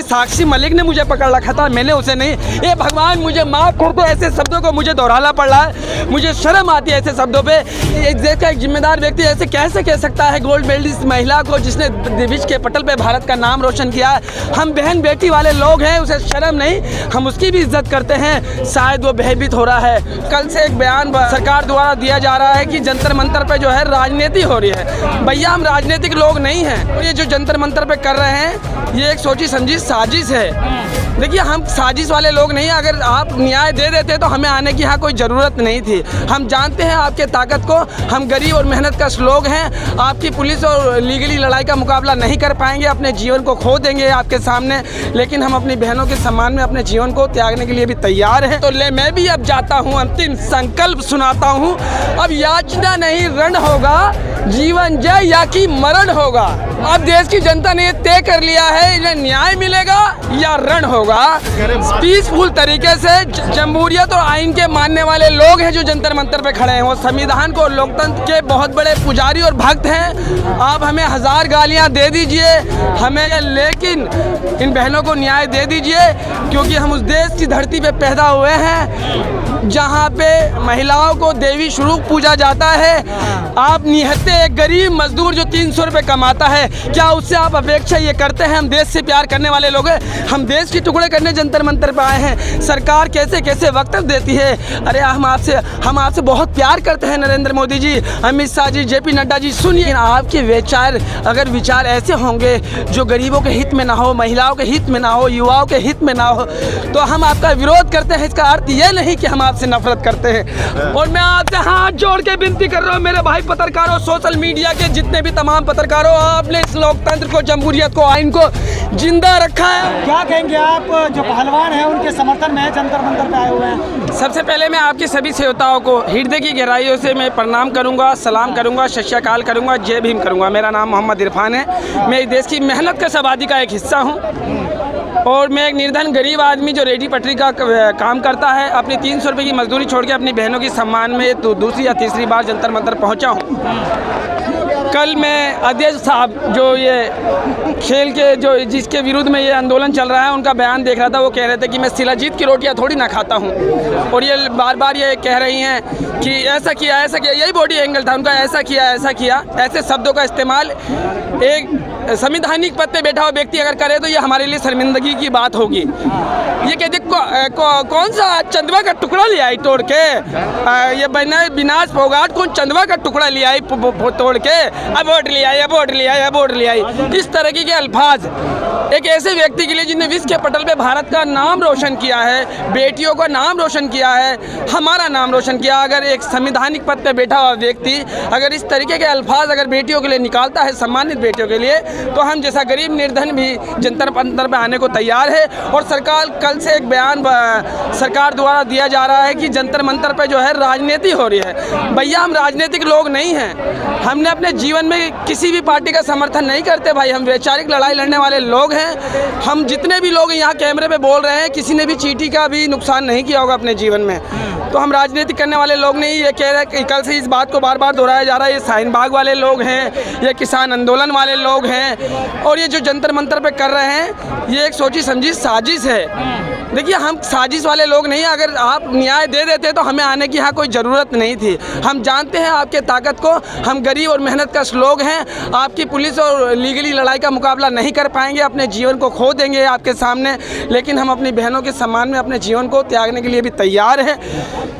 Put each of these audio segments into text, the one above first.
साक्षी मलिक ने मुझे पकड़ रखा था, मैंने उसे नहीं। ये भगवान मुझे माफ़ कर दो, ऐसे शब्दों को मुझे दोहराना पड़ रहा है, मुझे शर्म आती है ऐसे शब्दों पे। एक देश का एक जिम्मेदार व्यक्ति ऐसे कैसे कह सकता है गोल्ड मेडलिस्ट महिला को, जिसने विश्व के पटल पे भारत का नाम रोशन किया। हम बहन बेटी वाले लोग हैं, उसे शर्म नहीं, हम उसकी भी इज्जत करते हैं। शायद वो भयभीत हो रहा है। कल से एक बयान सरकार द्वारा दिया जा रहा है कि जंतर मंतर पे जो है राजनीति हो रही है। भैया हम राजनीतिक लोग नहीं हैं। ये जो जंतर मंतर पे कर रहे हैं ये एक सोची समझी साजिश है। देखिए हम साजिश वाले लोग नहीं, अगर आप न्याय दे देते तो हमें आने की यहाँ कोई ज़रूरत नहीं थी। हम जानते हैं आपके ताकत को, हम गरीब और मेहनत कश लोग हैं। आपकी पुलिस और लीगली लड़ाई का मुकाबला नहीं कर पाएंगे, अपने जीवन को खो देंगे आपके सामने, लेकिन हम अपनी बहनों के सम्मान में अपने जीवन को त्यागने के लिए भी तैयार हैं। तो ले मैं भी अब जाता हूँ, अंतिम संकल्प सुनाता हूँ। अब याचना नहीं रण होगा, जीवन जय या कि मरण होगा। अब देश की जनता ने तय कर लिया है, इन्हें न्याय मिलेगा या रण होगा। पीसफुल तरीके से जमहूरियत और आइन के मानने वाले लोग हैं जो जंतर मंतर पे खड़े हैं। वो संविधान को, लोकतंत्र के बहुत बड़े पुजारी और भक्त हैं। आप हमें 1000 गालियां दे दीजिए हमें, लेकिन इन बहनों को न्याय दे दीजिए, क्योंकि हम उस देश की धरती पे पैदा हुए हैं जहाँ पे महिलाओं को देवी स्वरूप पूजा जाता है। आप निहत्ते एक गरीब मजदूर जो 300 रुपये कमाता है, क्या उससे आप अपेक्षा ये करते हैं? हम देश से प्यार करने वाले लोग हैं, हम देश के टुकड़े करने जंतर मंतर पे आए हैं। सरकार कैसे कैसे वक्तव्य देती है। अरे हम आपसे बहुत प्यार करते हैं नरेंद्र मोदी जी, अमित शाह जी, JP नड्डा जी। सुनिए, आपके विचार ऐसे होंगे जो गरीबों के हित में ना हो, महिलाओं के हित में ना हो, युवाओं के हित में ना हो, तो हम आपका विरोध करते हैं। इसका अर्थ ये नहीं कि हम आपसे नफरत करते हैं। और मैं आपसे हाथ जोड़ के विनती कर रहा हूँ, मेरे भाई पत्रकारों, सोशल मीडिया के जितने भी तमाम पत्रकारों, आपने इस लोकतंत्र को, जमहूरियत को, आइन को जिंदा रखा है। क्या कहेंगे आप जो पहलवान हैं उनके समर्थन में जंतर मंतर पे आए हुए हैं? सबसे पहले मैं आपके सभी श्रोताओं को हृदय की गहराइयों से मैं प्रणाम करूंगा, सलाम करूंगा, सत श्री अकाल करूंगा, जय भीम करूंगा। मेरा नाम मोहम्मद इरफान है। मैं इस देश की मेहनत कश आबादी का एक हिस्सा हूं और मैं एक निर्धन गरीब आदमी जो रेडी पटरी का काम करता है, अपनी 300 रुपये की मजदूरी छोड़ के अपनी बहनों की सम्मान में दूसरी या तीसरी बार जंतर मंतर पहुंचा हूं। कल मैं अध्यक्ष साहब जो ये खेल के जो जिसके विरुद्ध में ये आंदोलन चल रहा है उनका बयान देख रहा था। वो कह रहे थे कि मैं शिलाजीत की रोटियां थोड़ी ना खाता हूं, और ये बार बार ये कह रही हैं कि ऐसा किया, यही बॉडी एंगल था उनका, ऐसा किया। ऐसे शब्दों का इस्तेमाल एक संवैधानिक पद पे बैठा हुआ व्यक्ति अगर करे तो ये हमारे लिए शर्मिंदगी की बात होगी। ये कहते कौन सा चंदवा का टुकड़ा लिया आई तोड़ के, ये विनाश फोगाट कौन चंदवा का टुकड़ा लिया आई तोड़ के, अबोर्ड लिया आई। इस तरह के अल्फाज एक ऐसे व्यक्ति के लिए जिन्हें विश्व के पटल पे भारत का नाम रोशन किया है, बेटियों का नाम रोशन किया है, हमारा नाम रोशन किया। अगर एक संवैधानिक पद पे बैठा हुआ व्यक्ति अगर इस तरीके के अल्फाज अगर बेटियों के लिए निकालता है, सम्मानित बेटियों के लिए, तो हम जैसा गरीब निर्धन भी जंतर मंतर पे आने को तैयार है। और सरकार, कल से एक बयान सरकार द्वारा दिया जा रहा है कि जंतर मंतर पे जो है राजनीति हो रही है। भैया हम राजनीतिक लोग नहीं हैं, हमने अपने जीवन में किसी भी पार्टी का समर्थन नहीं करते भाई, हम वैचारिक लड़ाई लड़ने वाले लोग हैं। हम जितने भी लोग यहाँ कैमरे पे बोल रहे हैं, किसी ने भी चींटी का भी नुकसान नहीं किया होगा अपने जीवन में, तो हम राजनीति करने वाले लोग नहीं। ये कह रहे हैं कि कल से इस बात को बार बार दोहराया जा रहा है, ये शाहीन बाग वाले लोग हैं, ये किसान आंदोलन वाले लोग हैं, और ये जो जंतर मंतर पे कर रहे हैं ये एक सोची समझी साजिश है। देखिए हम साजिश वाले लोग नहीं, अगर आप न्याय दे देते तो हमें आने की यहाँ कोई ज़रूरत नहीं थी। हम जानते हैं आपके ताकत को, हम गरीब और मेहनत कश लोग हैं। आपकी पुलिस और लीगली लड़ाई का मुकाबला नहीं कर पाएंगे, अपने जीवन को खो देंगे आपके सामने, लेकिन हम अपनी बहनों के सम्मान में अपने जीवन को त्यागने के लिए भी तैयार हैं।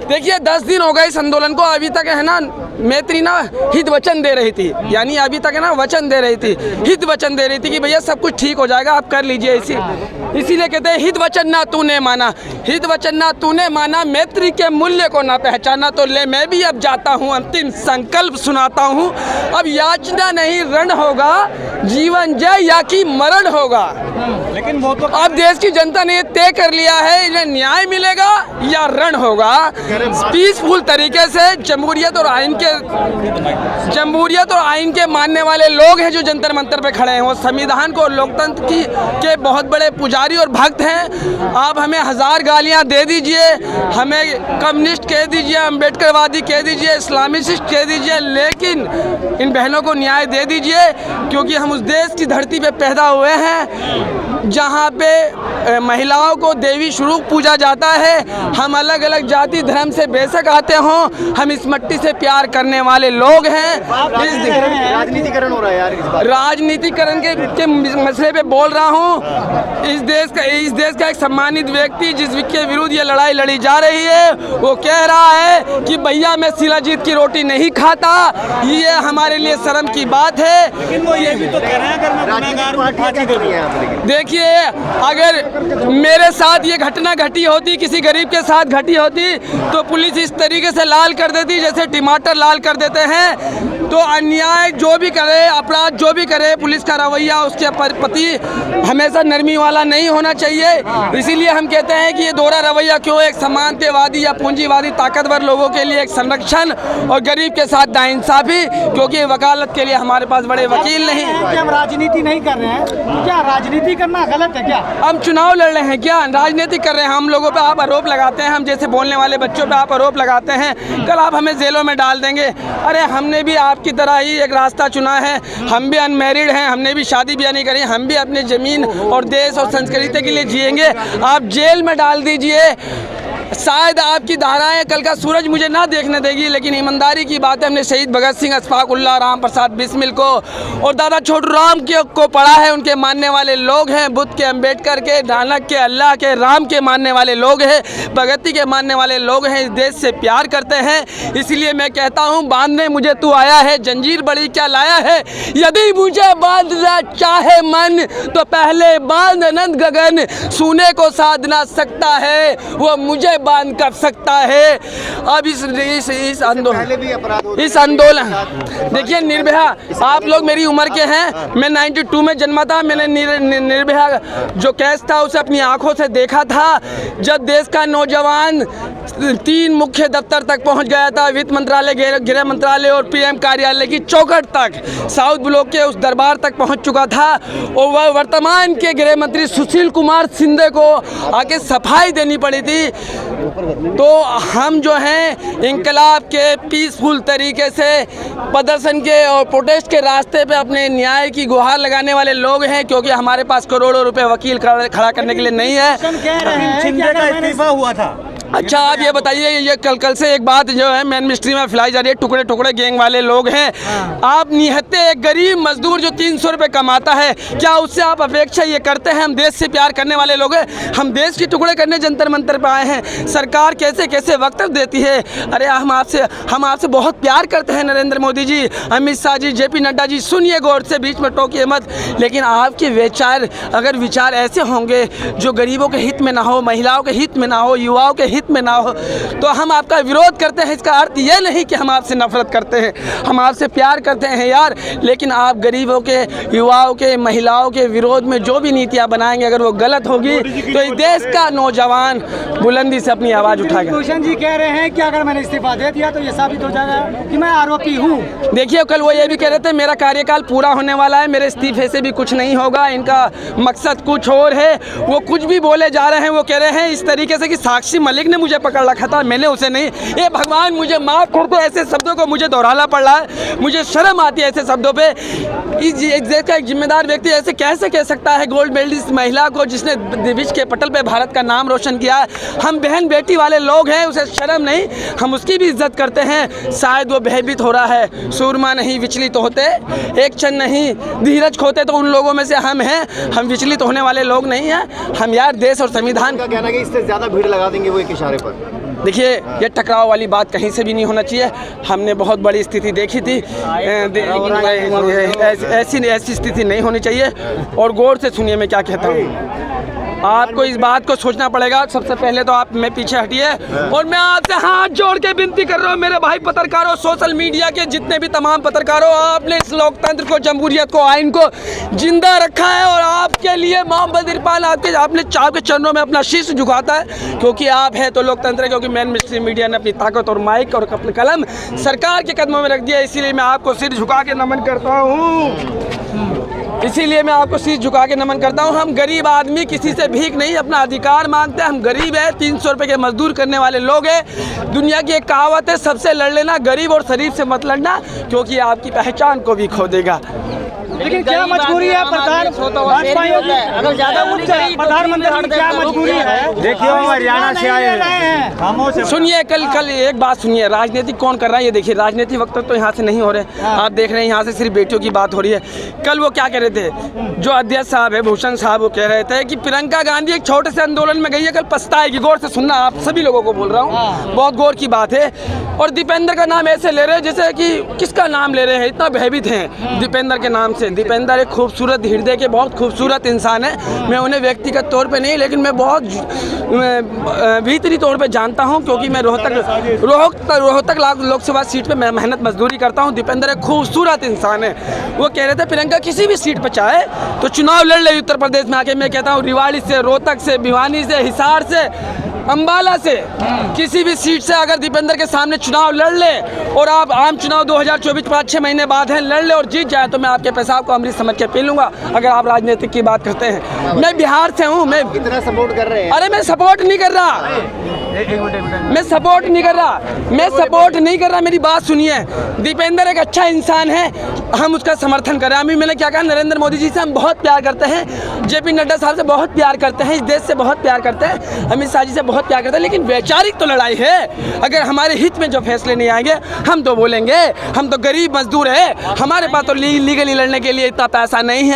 देखिए 10 दिन हो गए इस आंदोलन को, अभी तक है ना मैत्री ना हित वचन दे रही थी, यानी अभी तक है ना वचन दे रही थी, हित वचन दे रही थी कि भैया सब कुछ ठीक हो जाएगा, आप कर लीजिए। इसीलिए कहते हैं हित वचन ना तूने माना, हित वचन ना तूने माना, मैत्री के मूल्य को ना पहचाना। तो ले मैं भी अब जाता हूँ, अंतिम संकल्प सुनाता हूँ। अब याचना नहीं रण होगा, जीवन जय या कि मरण होगा। लेकिन वो तो अब देश की जनता ने तय कर लिया है, इन्हें न्याय मिलेगा या रण होगा। पीसफुल तरीके से जमहूरियत और आइन के मानने वाले लोग हैं जो जंतर मंतर पे खड़े हैं। वो संविधान को, लोकतंत्र के बहुत बड़े पुजारी पुजारी और भक्त हैं। आप हमें 1000 गालियां दे दीजिए, हमें कम्युनिस्ट कह दीजिए, अम्बेडकरवादी कह दीजिए, इस्लामिस्ट कह दीजिए, लेकिन इन बहनों को न्याय दे दीजिए, क्योंकि हम उस देश की धरती पे पैदा हुए हैं जहाँ पे महिलाओं को देवी स्वरूप पूजा जाता है। हम अलग अलग जाति धर्म से बेशक आते हों, हम इस मिट्टी से प्यार करने वाले लोग हैं। राजनीतिकरण हो रहा है यार, इस बार राजनीतिकरण के मसले पे बोल रहा हूँ। इस देश का एक सम्मानित व्यक्ति जिसके विरुद्ध ये लड़ाई लड़ी जा रही है, वो कह रहा है कि भैया मैं शिलाजीत की रोटी नहीं खाता। ये हमारे लिए शर्म की बात है। लेकिन वो ये भी तो कह रहे हैं अगर मैं गुनहगार हूं, फांसी दे दूं। देखिए, अगर मेरे साथ ये घटना घटी होती, किसी गरीब के साथ घटी होती, तो पुलिस इस तरीके से लाल कर देती जैसे टमाटर लाल कर देते हैं। तो अन्याय जो भी करे, अपराध जो भी करे, पुलिस का रवैया उसके प्रति हमेशा नरमी वाला नहीं होना चाहिए। इसीलिए हम कहते हैं कि ये दोहरा रवैया क्यों, एक समानतावादी या पूंजीवादी ताकतवर लोगों के लिए एक संरक्षण और गरीब के साथ नाइंसाफी, क्योंकि वकालत के लिए हमारे पास बड़े वकील नहीं हैं। कि हम राजनीति नहीं कर रहे हैं, तो क्या राजनीति करना गलत है क्या? हम चुनाव लड़ रहे हैं क्या, राजनीति कर रहे हैं? हम लोगों पे आप आरोप लगाते हैं, हम जैसे बोलने वाले बच्चों पे आप आरोप लगाते हैं, कल आप हमें जेलों में डाल देंगे। अरे हमने भी आपकी तरह ही एक रास्ता चुना है, हम भी अनमैरिड हैं, हमने भी शादी ब्याह नहीं करी, हम भी अपने ज़मीन और देश और संस्कृति के लिए जिएंगे। आप जेल में डाल दीजिए, शायद आपकी धाराएं कल का सूरज मुझे ना देखने देगी, लेकिन ईमानदारी की बात है, हमने शहीद भगत सिंह, अशफाक उल्लाह, राम प्रसाद बिस्मिल को और दादा छोटू राम को पढ़ा है। उनके मानने वाले लोग हैं, बुद्ध के, अम्बेडकर के, नानक के, अल्लाह के, राम के मानने वाले लोग हैं, भगत के मानने वाले लोग हैं, इस देश से प्यार करते हैं। इसलिए मैं कहता हूँ, बांधने मुझे तू आया है, जंजीर बड़ी क्या लाया है। यदि मुझे बांधना चाहे मन, तो पहले बांध अनंत गगन, सोने को साध ना सकता है वो मुझे बांध कर सकता है। अब इस आंदोलन देखिए, निर्भया, आप लोग मेरी उम्र के हैं, मैं 92 में जन्मा था। मैंने निर्भया जो केस था उसे अपनी आंखों से देखा था, जब देश का नौजवान 3 मुख्य दफ्तर तक पहुंच गया था, वित्त मंत्रालय, गृह मंत्रालय और पीएम कार्यालय की चौखट तक, साउथ ब्लॉक के उस दरबार तक पहुंच चुका था, और वह वर्तमान के गृह मंत्री सुशील कुमार शिंदे को आके सफाई देनी पड़ी थी। तो हम जो हैं इंकलाब के पीसफुल तरीके से प्रदर्शन के और प्रोटेस्ट के रास्ते पे अपने न्याय की गुहार लगाने वाले लोग हैं, क्योंकि हमारे पास करोड़ों रुपए वकील खड़ा करने के लिए नहीं है। कह रहे हैं शिंदे का इस्तीफा हुआ था। अच्छा, आप ये बताइए, ये कल से एक बात जो है मेन मिनिस्ट्री में फैलाई जा रही है, टुकड़े टुकड़े गैंग वाले लोग हैं। आप निहत्ते एक गरीब मजदूर जो 300 रुपये कमाता है, क्या उससे आप अपेक्षा ये करते हैं? हम देश से प्यार करने वाले लोग हैं, हम देश के टुकड़े करने जंतर मंतर पे आए हैं। सरकार कैसे कैसे वक्तव्य देती है। अरे हम आपसे बहुत प्यार करते हैं, नरेंद्र मोदी जी, अमित शाह जी, जेपी नड्डा जी, सुनिए गौर से, बीच में टोकिए मत। लेकिन आपके विचार ऐसे होंगे जो गरीबों के हित में ना हो, महिलाओं के हित में ना हो, युवाओं के हित में ना हो, तो हम आपका विरोध करते हैं। इसका अर्थ ये नहीं कि हम आपसे नफरत करते हैं, हम आपसे प्यार करते हैं यार। लेकिन आप गरीबों के, युवाओं के, महिलाओं के विरोध में जो भी नीतियां बनाएंगे, अगर वो गलत होगी तो इस देश का नौजवान बुलंदी से अपनी आवाज़ उठाएगा। भूषण जी कह रहे हैं कि अगर मैंने इस्तीफा दे दिया तो ये साबित हो जाएगा कि मैं आरोपी हूँ। देखिए, कल वो ये भी कह रहे थे मेरा कार्यकाल पूरा होने वाला है, मेरे इस्तीफे से भी कुछ नहीं होगा, इनका मकसद कुछ और है। वो कुछ भी बोले जा रहे हैं, वो कह रहे हैं इस तरीके से कि साक्षी मलिक ने मुझे पकड़ रखा था, मैंने उसे नहीं। ये भगवान मुझे माफ़ कर दो, ऐसे शब्दों को मुझे दोहराना पड़ रहा है, मुझे शर्म आती है ऐसे शब्दों पे। इस देश का एक जिम्मेदार व्यक्ति ऐसे कैसे कह सकता है गोल्ड मेडलिस्ट महिला को, जिसने विश्व के पटल पे भारत का नाम रोशन किया है। हम बहन बेटी वाले लोग हैं, उसे शर्म नहीं, हम उसकी भी इज्जत करते हैं। शायद वो भयभीत हो रहा है, सूरमा नहीं विचलित होते, एक क्षण नहीं धीरज खोते, तो उन लोगों में से हम हैं। हम विचलित होने वाले लोग नहीं हैं। हम यार देश और संविधान का कहना है कि इससे ज़्यादा भीड़ लगा देंगे वो एक इशारे पर। देखिए, ये टकराव वाली बात कहीं से भी नहीं होना चाहिए। हमने बहुत बड़ी स्थिति देखी थी, ऐसी स्थिति नहीं होनी चाहिए। और गौर से सुनिए मैं क्या कहता हूँ, आपको इस बात को सोचना पड़ेगा। सबसे पहले तो आप मैं पीछे हटिए, और मैं आपसे हाथ जोड़ के विनती कर रहा हूँ, मेरे भाई पत्रकारों, सोशल मीडिया के जितने भी तमाम पत्रकारों, आपने इस लोकतंत्र को, जमहूरियत को, आइन को जिंदा रखा है, और आपके लिए मोहम्मद इरफान आपने के चरणों में अपना शीश झुकाता है, क्योंकि आप है तो लोकतंत्र, क्योंकि मेन मिनिस्ट्री मीडिया ने अपनी ताकत और माइक और अपने कलम सरकार के कदमों में रख दिया। इसीलिए मैं आपको सिर झुका के नमन करता हूँ। इसीलिए मैं आपको शीश झुका के नमन करता हूँ। हम गरीब आदमी किसी से भीख नहीं, अपना अधिकार मांगते हैं। हम गरीब है, 300 रुपये के मजदूर करने वाले लोग हैं। दुनिया की एक कहावत है, सबसे लड़ लेना, गरीब और शरीफ से मत लड़ना, क्योंकि आपकी पहचान को भी खो देगा। लेकिन क्या मजबूरी है अगर ज्यादा उच्च प्रधानमंत्री की क्या मजबूरी है? देखिए हम हरियाणा से आए हैं। सुनिए, कल एक बात सुनिए, राजनीति कौन कर रहा है ये देखिए। राजनीति वक्त तो यहाँ से नहीं हो रहे, आप देख रहे हैं यहाँ से सिर्फ बेटियों की बात हो रही है। कल वो क्या कह रहे थे, जो अध्यक्ष साहब है भूषण साहब, वो कह रहे थे कि प्रियंका गांधी एक छोटे से आंदोलन में गई है, कल पछताएगी। गौर से सुनना, आप सभी लोगों को बोल रहा हूँ, बहुत गौर की बात है। और दीपेंद्र का नाम ऐसे ले रहे हैं जैसे कि किसका नाम ले रहे हैं, इतना भयभीत हैं दीपेंद्र के नाम से। दीपेंद्र एक खूबसूरत हृदय के बहुत खूबसूरत इंसान है। मैं उन्हें व्यक्तिगत तौर पे नहीं, लेकिन मैं बहुत भीतरी तौर पे जानता हूं, क्योंकि मैं रोहतक लोकसभा सीट पे मैं मेहनत मजदूरी करता हूं। दीपेंद्र एक खूबसूरत इंसान है। वो कह रहे थे प्रियंका किसी भी सीट पर चाहे तो चुनाव लड़ ले उत्तर प्रदेश में आके। मैं कहता हूँ रिवाड़ी से, रोहतक से, भिवानी से, हिसार से, अंबाला से, किसी भी सीट से अगर दीपेंद्र के सामने चुनाव लड़ ले, और आप आम चुनाव 2024 5-6 महीने बाद है, लड़ ले और जीत जाए, तो मैं आपके पेशाब को अमृत समझ के पी लूंगा। अगर आप राजनीतिक की बात करते हैं, मैं बिहार से हूँ। मैं कितना सपोर्ट कर रहे हैं? अरे मैं सपोर्ट नहीं कर रहा, मैं सपोर्ट नहीं कर रहा, मैं सपोर्ट नहीं कर रहा। मेरी बात सुनिए, दीपेंद्र एक अच्छा इंसान है, हम उसका समर्थन कर रहे हैं। अभी मैंने क्या कहा, नरेंद्र मोदी जी से हम बहुत प्यार करते हैं, JP नड्डा साहब से बहुत प्यार करते हैं, इस देश से बहुत प्यार करते हैं, अमित शाह जी से बहुत प्यार करते हैं। लेकिन वैचारिक तो लड़ाई है। अगर हमारे हित में जो फैसले नहीं आएंगे, हम तो बोलेंगे। हम तो गरीब मजदूर है, हमारे पास तो लीगली लड़ने के लिए इतना पैसा नहीं है।